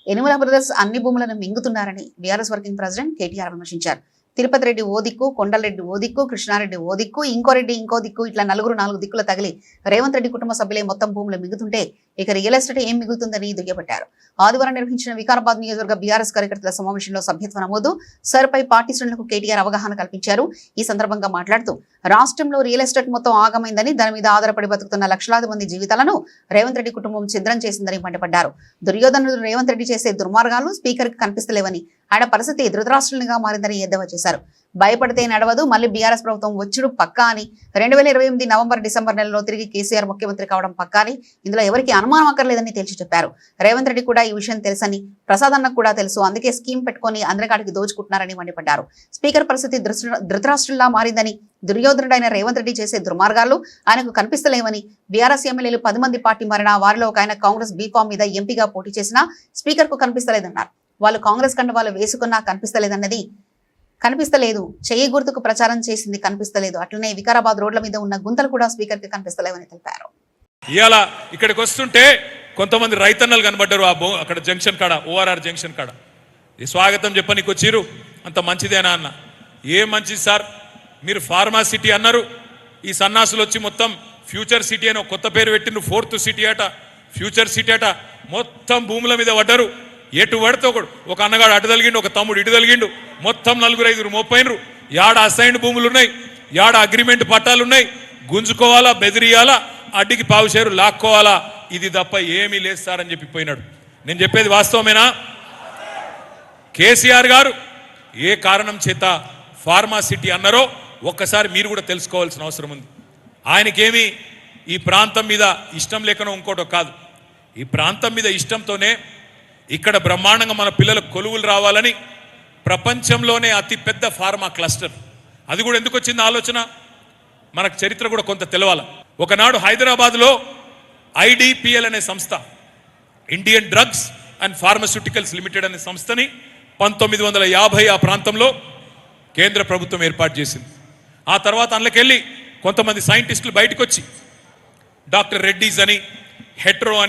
Yanamala brothers అన్ని భూములను మింగుతున్నారని BRS working president KTR విమర్శించారు. తిరుపతి రెడ్డి ఓ దిక్కు, కొండలరెడ్డి ఓ దిక్కు, కృష్ణారెడ్డి ఓ దిక్కు, ఇంకో రెడ్డి ఇంకో దిక్కు, ఇట్లా నలుగురు 4 దిక్కులు తగిలి రేవంత్ రెడ్డి కుటుంబ సభ్యులే మొత్తం భూములు మిగుతుంటే ఇక రియల్ ఎస్టేట్ ఏం మిగులుతుందని దుయ్యబట్టారు. ఆదివారం నిర్వహించిన వికారాబాద్ నియోజకవర్గ బీఆర్ఎస్ కార్యకర్తల సమావేశంలో సభ్యత్వ నమోదు, సర్పై పార్టీ శ్రేణులకు కేటీఆర్ అవగాహన కల్పించారు. ఈ సందర్భంగా మాట్లాడుతూ రాష్ట్రంలో రియల్ ఎస్టేట్ మొత్తం ఆగమైందని, దాని మీద ఆధారపడి బతుకుతున్న లక్షలాది మంది జీవితాలను రేవంత్ రెడ్డి కుటుంబం ఛిద్రం చేసిందని మండిపడ్డారు. దుర్యోధనుడు రేవంత్ రెడ్డి చేసే దుర్మార్గాలు స్పీకర్ కి కనిపిస్తలేవని, ఆయన పరిస్థితి ధృతరాష్ట్రంగా మారిందని ఎద్దేవా చేశారు. భయపడితే నడవదు, మళ్లీ బీఆర్ఎస్ ప్రభుత్వం వచ్చుడు పక్కా అని, 2028 నవంబర్ డిసెంబర్ నెలలో తిరిగి కేసీఆర్ ముఖ్యమంత్రి కావడం పక్కా అని, ఇందులో ఎవరికి అనుమానం అక్కర్లేదని తేల్చి చెప్పారు. రేవంత్ రెడ్డి కూడా ఈ విషయం తెలుసని, ప్రసాద్ అన్నకు కూడా తెలుసు, అందుకే స్కీమ్ పెట్టుకుని అందరికాడికి దోచుకుంటున్నారని మండిపడ్డారు. స్పీకర్ పరిస్థితి ధృతరాష్ట్రంలా మారిందని, దుర్యోధనుడైన రేవంత్ రెడ్డి చేసే దుర్మార్గాలు ఆయనకు కనిపిస్తలేవని, బీఆర్ఎస్ ఎమ్మెల్యేలు 10 మంది పార్టీ మారినా వారిలో ఒక ఆయన కాంగ్రెస్ బీఫామ్ మీద ఎంపీగా పోటీ చేసినా స్పీకర్ కు కనిపిస్తలేదన్నారు. వాళ్ళు కాంగ్రెస్ కండువాలు వేసుకున్నా కనిపిస్తలేదు, చెయ్యి గుర్తుకు ప్రచారం చేసింది కనిపిస్తలేదు. అట్లనే వికారాబాద్ రోడ్ల మీద ఉన్న గుంతలు కూడా స్పీకర్ కి కనిపిస్తలేవని తెలిపారు. ఇవాళ ఇక్కడికి వస్తుంటే కొంతమంది రైతన్నలు కనబడ్డారు. అక్కడ జంక్షన్ కాడ, ఓఆర్ఆర్ జంక్షన్ కాడ ఈ స్వాగతం చెప్పనీకి వచ్చిర్రు. అంత మంచిదేనా అన్న? ఏ మంచిది సార్, మీరు ఫార్మా సిటీ అన్నారు, ఈ సన్నాసులు వచ్చి మొత్తం ఫ్యూచర్ సిటీ అని కొత్త పేరు పెట్టిండ్రు. 4th సిటీ అట, ఫ్యూచర్ సిటీ అట. మొత్తం భూముల మీద పడ్డారు. ఎటు పడితే ఒక అన్నగాడు అటు తలిగిండు, ఒక తమ్ముడు ఇటు తలిగిండు, మొత్తం 4-5 మోపైనరు. యాడ అసైన్డ్ భూములు ఉన్నాయి, యాడ అగ్రిమెంట్ పట్టాలు ఉన్నాయి. గుంజుకోవాలా, బెదిరియాలా, అడ్డికి పావుషేరు లాక్కోవాలా, ఇది తప్ప ఏమీ లేదు సార్ అని చెప్పి పోయినాడు. నేను చెప్పేది వాస్తవమేనా? కేసీఆర్ గారు ఏ కారణం చేత ఫార్మా సిటీ అన్నారో ఒక్కసారి మీరు కూడా తెలుసుకోవాల్సిన అవసరం ఉంది. ఆయనకేమీ ఈ ప్రాంతం మీద ఇష్టం లేకనో ఇంకోటో కాదు, ఈ ప్రాంతం మీద ఇష్టంతోనే ఇక్కడ బ్రహ్మాండంగా మన పిల్లలకు కొలువులు రావాలని ప్రపంచంలోనే అతి పెద్ద ఫార్మా క్లస్టర్. అది కూడా ఎందుకు వచ్చింది ఆలోచన, మనకు చరిత్ర కూడా కొంత తెలవాలి. ఒకనాడు హైదరాబాద్లో IDPL అనే సంస్థ, Indian drugs and pharmaceuticals limited అనే సంస్థని 1950 ఆ ప్రాంతంలో కేంద్ర ప్రభుత్వం ఏర్పాటు చేసింది. ఆ తర్వాత అందులోకెళ్ళి కొంతమంది సైంటిస్టులు బయటకు వచ్చి డాక్టర్ రెడ్డీస్ అని, హెట్రో అని